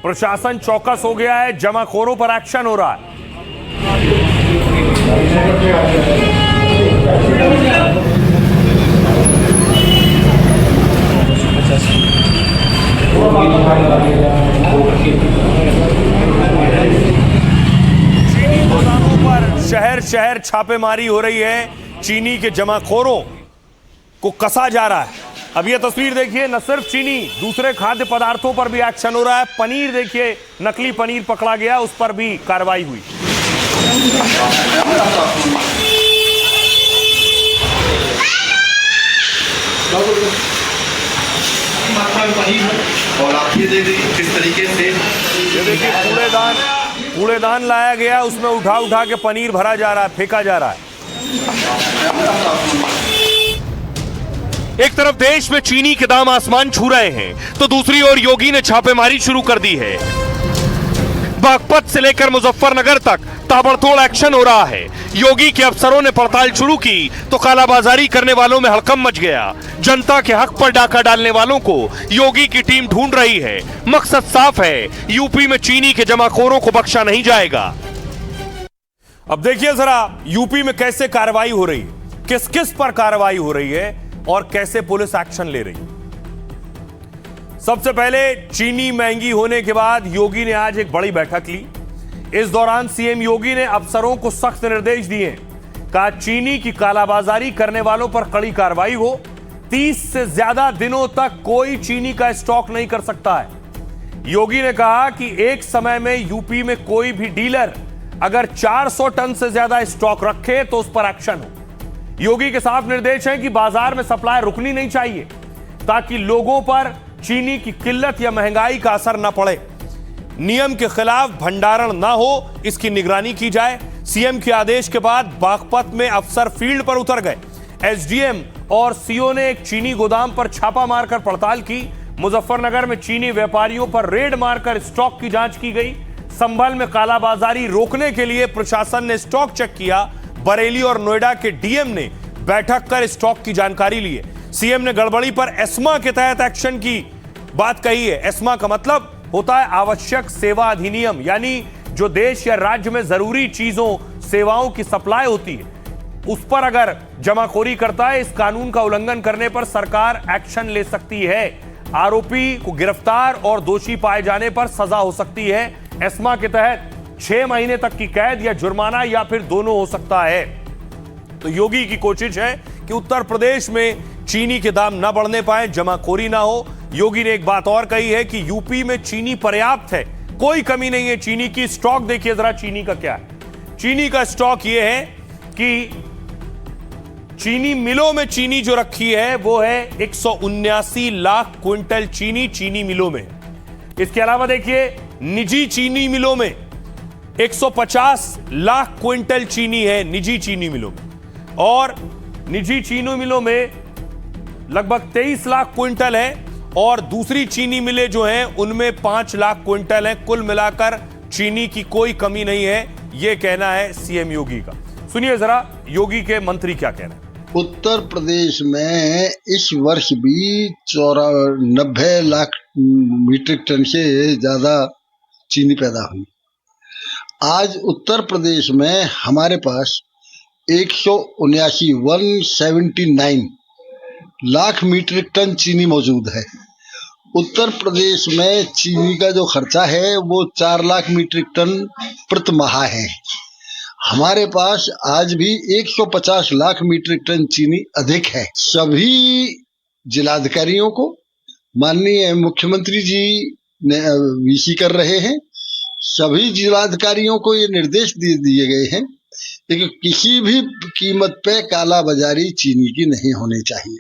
प्रशासन चौकस हो गया है, जमाखोरों पर एक्शन हो रहा है। चीनी गोदामों पर शहर शहर छापेमारी हो रही है। चीनी के जमाखोरों को कसा जा रहा है। अब यह तस्वीर देखिए, न सिर्फ चीनी, दूसरे खाद्य पदार्थों पर भी एक्शन हो रहा है। पनीर देखिए, नकली पनीर पकड़ा गया, उस पर भी कार्रवाई हुई। और आप ये देखिए किस तरीके से, ये देखिए कूड़ेदान लाया गया, उसमें उठा उठा के पनीर भरा जा रहा है, फेंका जा रहा है। एक तरफ देश में चीनी के दाम आसमान छू रहे हैं, तो दूसरी ओर योगी ने छापेमारी शुरू कर दी है। बागपत से लेकर मुजफ्फरनगर तक ताबड़तोड़ एक्शन हो रहा है। योगी के अफसरों ने पड़ताल शुरू की तो कालाबाजारी करने वालों में हड़कंप मच गया। जनता के हक पर डाका डालने वालों को योगी की टीम ढूंढ रही है। मकसद साफ है, यूपी में चीनी के जमाखोरों को बख्शा नहीं जाएगा। अब देखिए जरा यूपी में कैसे कार्रवाई हो रही है, किस किस पर कार्रवाई हो रही है और कैसे पुलिस एक्शन ले रही है। सबसे पहले चीनी महंगी होने के बाद योगी ने आज एक बड़ी बैठक ली। इस दौरान सीएम योगी ने अफसरों को सख्त निर्देश दिए। कहा चीनी की कालाबाजारी करने वालों पर कड़ी कार्रवाई हो। 30 से ज्यादा दिनों तक कोई चीनी का स्टॉक नहीं कर सकता है। योगी ने कहा कि एक समय में यूपी में कोई भी डीलर अगर 400 टन से ज्यादा स्टॉक रखे तो उस पर एक्शन हो। योगी के साफ निर्देश हैं कि बाजार में सप्लाई रुकनी नहीं चाहिए, ताकि लोगों पर चीनी की किल्लत या महंगाई का असर न पड़े। नियम के खिलाफ भंडारण न हो, इसकी निगरानी की जाए। सीएम के आदेश के बाद बागपत में अफसर फील्ड पर उतर गए। एसडीएम और सीओ ने एक चीनी गोदाम पर छापा मारकर पड़ताल की। मुजफ्फरनगर में चीनी व्यापारियों पर रेड मारकर स्टॉक की जांच की गई। संभल में कालाबाजारी रोकने के लिए प्रशासन ने स्टॉक चेक किया। बरेली और नोएडा के डीएम ने बैठक कर स्टॉक की जानकारी ली है। सीएम ने गड़बड़ी पर एस्मा के तहत एक्शन की बात कही है। एस्मा का मतलब होता है आवश्यक सेवा अधिनियम, यानी जो देश या राज्य में जरूरी चीजों सेवाओं की सप्लाई होती है, उस पर अगर जमाखोरी करता है, इस कानून का उल्लंघन करने पर सरकार एक्शन ले सकती है। आरोपी को गिरफ्तार और दोषी पाए जाने पर सजा हो सकती है। एस्मा के तहत 6 महीने तक की कैद या जुर्माना या फिर दोनों हो सकता है। तो योगी की कोशिश है कि उत्तर प्रदेश में चीनी के दाम ना बढ़ने पाए, जमाखोरी ना हो। योगी ने एक बात और कही है कि यूपी में चीनी पर्याप्त है, कोई कमी नहीं है चीनी की। स्टॉक देखिए जरा चीनी का क्या है। चीनी का स्टॉक यह है कि चीनी मिलों में चीनी जो रखी है वो है 179 लाख क्विंटल चीनी मिलों में। इसके अलावा देखिए निजी चीनी मिलों में 150 लाख क्विंटल चीनी है निजी चीनी मिलों में, और निजी चीनी मिलों में लगभग 23 लाख क्विंटल है, और दूसरी चीनी मिलें जो हैं उनमें 5 लाख क्विंटल है। कुल मिलाकर चीनी की कोई कमी नहीं है, यह कहना है सीएम योगी का। सुनिए जरा योगी के मंत्री क्या कह रहे हैं। उत्तर प्रदेश में इस वर्ष भी 90 लाख मीट्रिक टन से ज्यादा चीनी पैदा हुई। आज उत्तर प्रदेश में हमारे पास 179 लाख मीट्रिक टन चीनी मौजूद है। उत्तर प्रदेश में चीनी का जो खर्चा है वो 4 लाख मीट्रिक टन प्रति माह है। हमारे पास आज भी 150 लाख मीट्रिक टन चीनी अधिक है। सभी जिलाधिकारियों को माननीय मुख्यमंत्री जी ने वीसी कर रहे हैं। सभी जिलाधिकारियों को ये निर्देश दे दिए गए हैं कि किसी भी कीमत पे काला बाजारी चीनी की नहीं होनी चाहिए,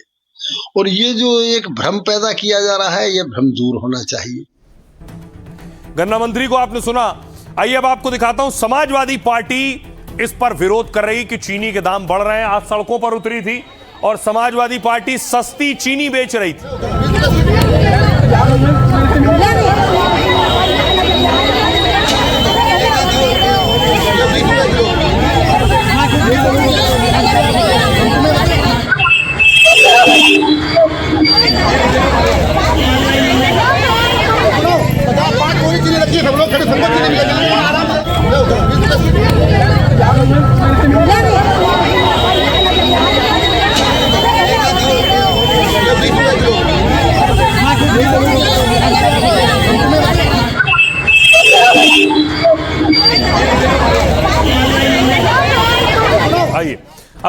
और ये जो एक भ्रम पैदा किया जा रहा है ये भ्रम दूर होना चाहिए। गन्ना मंत्री को आपने सुना। आइए अब आपको दिखाता हूं, समाजवादी पार्टी इस पर विरोध कर रही कि चीनी के दाम बढ़ रहे हैं। आज सड़कों पर उतरी थी और समाजवादी पार्टी सस्ती चीनी बेच रही थी।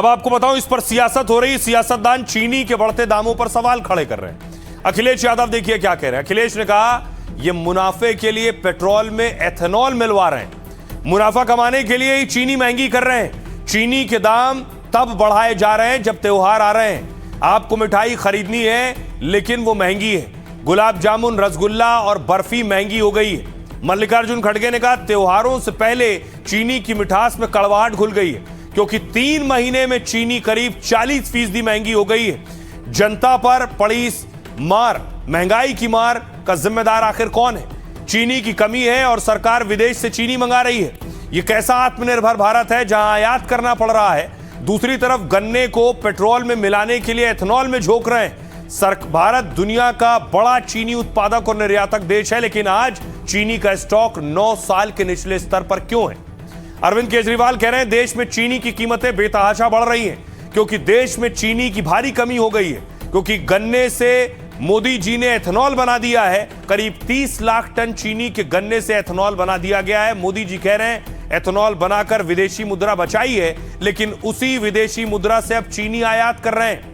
अब आपको बताऊं, इस पर सियासत हो रही। सियासतदान चीनी के बढ़ते दामों पर सवाल खड़े कर रहे हैं। अखिलेश यादव देखिए क्या कह रहे हैं। अखिलेश ने कहा यह मुनाफे के लिए पेट्रोल में एथेनॉल मिलवा रहे हैं, मुनाफा कमाने के लिए ही चीनी महंगी कर रहे हैं। चीनी के दाम तब बढ़ाए जा रहे हैं जब त्योहार आ रहे हैं। आपको मिठाई खरीदनी है लेकिन वो महंगी है। गुलाब जामुन, रसगुल्ला और बर्फी महंगी हो गई है। मल्लिकार्जुन खड़गे ने कहा त्योहारों से पहले चीनी की मिठास में कड़वाहट घुल गई है, क्योंकि 3 महीने में चीनी करीब 40% महंगी हो गई है। जनता पर पड़ी इस मार, महंगाई की मार का जिम्मेदार आखिर कौन है? चीनी की कमी है और सरकार विदेश से चीनी मंगा रही है। यह कैसा आत्मनिर्भर भारत है जहां आयात करना पड़ रहा है, दूसरी तरफ गन्ने को पेट्रोल में मिलाने के लिए एथेनॉल में झोंक रहे हैं। भारत दुनिया का बड़ा चीनी उत्पादक और निर्यातक देश है, लेकिन आज चीनी का स्टॉक 9 साल के निचले स्तर पर क्यों है? अरविंद केजरीवाल कह रहे हैं देश में चीनी की कीमतें बेतहाशा बढ़ रही हैं, क्योंकि देश में चीनी की भारी कमी हो गई है, क्योंकि गन्ने से मोदी जी ने एथेनॉल बना दिया है। करीब 30 लाख टन चीनी के गन्ने से एथेनॉल बना दिया गया है। मोदी जी कह रहे हैं एथेनॉल बनाकर विदेशी मुद्रा बचाई है, लेकिन उसी विदेशी मुद्रा से अब चीनी आयात कर रहे हैं।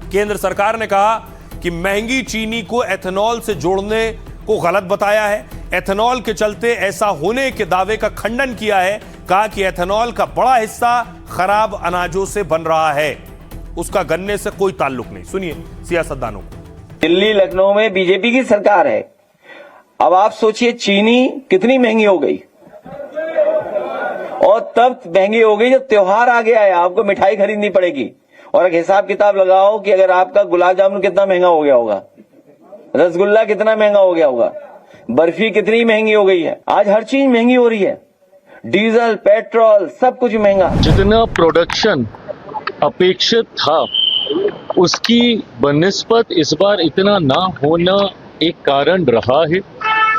केंद्र सरकार ने कहा कि महंगी चीनी को एथेनॉल से जोड़ने को गलत बताया है। एथेनॉल के चलते ऐसा होने के दावे का खंडन किया है। कहा कि एथेनॉल का बड़ा हिस्सा खराब अनाजों से बन रहा है, उसका गन्ने से कोई ताल्लुक नहीं। सुनिए सियासतदानों को। दिल्ली लखनऊ में बीजेपी की सरकार है। अब आप सोचिए चीनी कितनी महंगी हो गई, और तब महंगी हो गई जब त्योहार आ गया है, आपको मिठाई खरीदनी पड़ेगी। और एक हिसाब किताब लगाओ कि अगर आपका गुलाब जामुन कितना महंगा हो गया होगा, रसगुल्ला कितना महंगा हो गया होगा, बर्फी कितनी महंगी हो गई है। आज हर चीज महंगी हो रही है, डीजल, पेट्रोल, सब कुछ महंगा। जितना प्रोडक्शन अपेक्षित था उसकी बनिस्बत इस बार इतना ना होना एक कारण रहा है,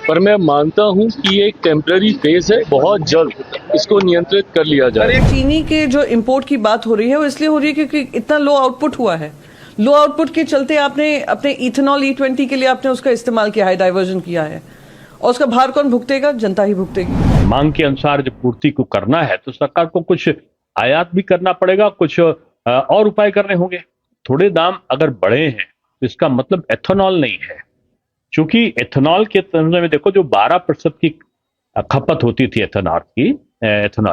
पर मैं मानता हूं कि ये एक टेम्पररी फेज है। बहुत जल्द इसको नियंत्रित कर लिया जाए। चीनी के जो इंपोर्ट की बात हो रही है वो इसलिए हो रही है क्योंकि इतना लो आउटपुट हुआ है। लो आउटपुट के चलते आपने अपने इथेनॉल E20 के लिए आपने उसका इस्तेमाल किया है, डाइवर्जन किया है, और उसका भार कौन भुगतेगा? जनता ही भुगतेगी। मांग के अनुसार जब पूर्ति को करना है तो सरकार को कुछ आयात भी करना पड़ेगा, कुछ और उपाय करने होंगे। थोड़े दाम अगर बढ़े हैं तो इसका मतलब एथेनॉल नहीं है, क्योंकि एथेनॉल के तुलना में देखो जो 12% की खपत होती थी एथेनॉल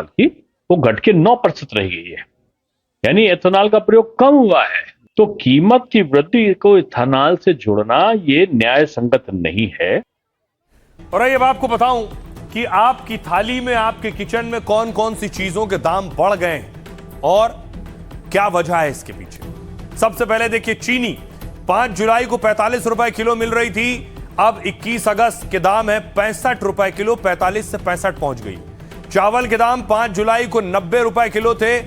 की वो घट के 9% रह गई है, यानी एथेनॉल का प्रयोग कम हुआ है। तो कीमत की वृद्धि को एथेनॉल से जोड़ना ये न्याय संगत नहीं है। और अब आपको बताऊं कि आपकी थाली में, आपके किचन में कौन कौन सी चीजों के दाम बढ़ गए हैं और क्या वजह है इसके पीछे। सबसे पहले देखिए चीनी 5 जुलाई को 45 रुपए किलो मिल रही थी, अब 21 अगस्त के दाम है 65 रुपए किलो, 45 से 65 पहुंच गई। चावल के दाम 5 जुलाई को 90 रुपए किलो थे,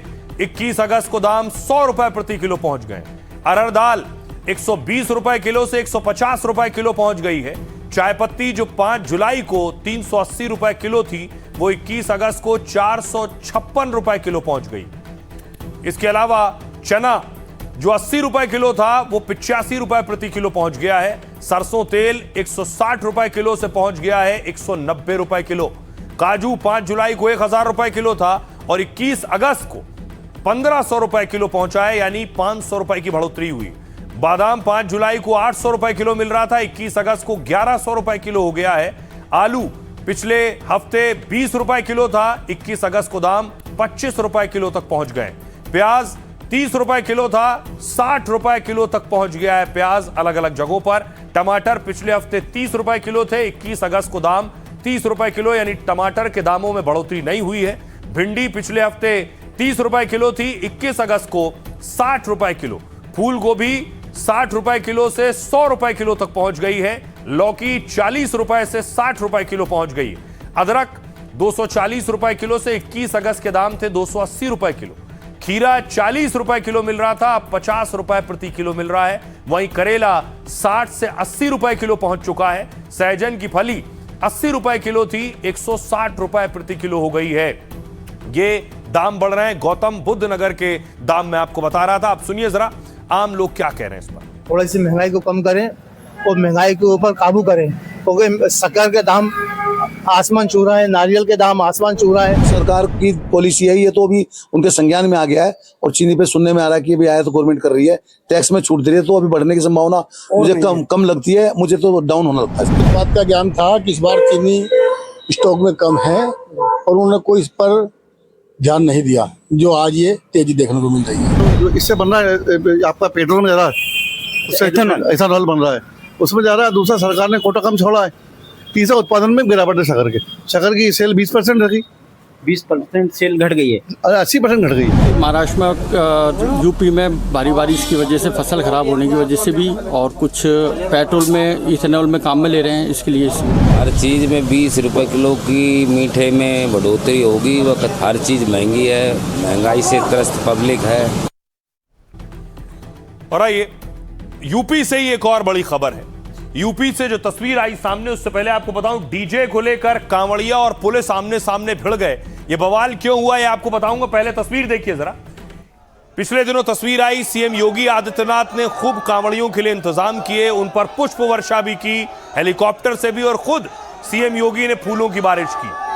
21 अगस्त को दाम 100 रुपए प्रति किलो पहुंच गए। अरहर दाल 120 रुपए किलो से 150 रुपए किलो पहुंच गई है। चाय पत्ती जो 5 जुलाई को 380 रुपए किलो थी, वो 21 अगस्त को 456 रुपए किलो पहुंच गई। इसके अलावा चना जो 80 रुपए किलो था वो 85 रुपए प्रति किलो पहुंच गया है। सरसों तेल 160 रुपए किलो से पहुंच गया है 190 रुपए किलो। काजू 5 जुलाई को 1000 रुपए किलो था और 21 अगस्त को 1500 रुपए किलो पहुंचा है, यानी 500 रुपए की बढ़ोतरी हुई। बादाम 5 जुलाई को 800 रुपए किलो मिल रहा था, 21 अगस्त को 1100 रुपए किलो हो गया है। आलू पिछले हफ्ते 20 रुपए किलो था, 21 अगस्त को दाम 25 रुपए किलो तक पहुंच गए। प्याज 30 रुपए किलो था, 60 रुपए किलो तक पहुंच गया है प्याज अलग अलग जगहों पर। टमाटर पिछले हफ्ते 30 रुपए किलो थे, 21 अगस्त को दाम 30 रुपए किलो, यानी टमाटर के दामों में बढ़ोतरी नहीं हुई है। भिंडी पिछले हफ्ते 30 रुपए किलो थी, 21 अगस्त को 60 रुपए किलो। फूल गोभी 60 रुपए किलो से 100 रुपए किलो तक पहुंच गई है। लौकी 40 रुपए से 60 रुपए किलो पहुंच गई है। अदरक 240 रुपए किलो से 21 अगस्त के दाम थे 280 रुपए किलो। खीरा 40 रुपए किलो मिल रहा था, अब 50 रुपए प्रति किलो मिल रहा है। वहीं करेला 60 से 80 रुपए किलो पहुंच चुका है। सहजन की फली 80 रुपए किलो थी, 160 रुपए प्रति किलो हो गई है। ये दाम बढ़ रहे हैं। गौतम बुद्ध नगर के दाम मैं आपको बता रहा था, आप सुनिए जरा आम लोग क्या कह रहे हैं इस पर। थोड़ी सी महंगाई को कम करें और महंगाई के ऊपर काबू करें, क्योंकि शक्कर के दाम आसमान छू रहा है, नारियल के दाम आसमान छू रहा है। सरकार की पॉलिसी है ये, तो अभी उनके संज्ञान में आ गया है और चीनी पे सुनने में आ रहा है कि अभी आया तो गवर्नमेंट कर रही है, टैक्स में छूट दे रही है, तो अभी बढ़ने की संभावना मुझे कम लगती है, मुझे तो डाउन होना लगता है। इस बात का ज्ञान था कि इस बार चीनी स्टॉक में कम है और उन्होंने कोई इस पर ध्यान नहीं दिया, जो आज ये तेजी देखने को मिल रही है। जो इससे बन रहा है आपका पेट्रोल में जा रहा है, उससे एथेनॉल बन रहा है, उसमें जा रहा है। दूसरा, सरकार ने कोटा कम छोड़ा है। तीसरा, उत्पादन में गिरावट है शक्कर की सेल 20% रखी, 20% सेल घट गई है, 80% घट गई है। महाराष्ट्र में यूपी में भारी बारिश की वजह से फसल खराब होने की वजह से भी, और कुछ पेट्रोल में इथेनॉल में काम में ले रहे हैं, इसके लिए हर चीज़ में 20 रुपए किलो की मीठे में बढ़ोतरी होगी। वक्त हर चीज़ महंगी है, महंगाई से त्रस्त पब्लिक है। और आइए यूपी से ही एक और बड़ी खबर है। यूपी से जो तस्वीर आई सामने, उससे पहले आपको बताऊं, डीजे को लेकर कांवड़िया और पुलिस आमने सामने भिड़ गए। ये बवाल क्यों हुआ ये आपको बताऊंगा, पहले तस्वीर देखिए जरा। पिछले दिनों तस्वीर आई, सीएम योगी आदित्यनाथ ने खूब कांवड़ियों के लिए इंतजाम किए, उन पर पुष्प वर्षा भी की, हेलीकॉप्टर से भी, और खुद सीएम योगी ने फूलों की बारिश की।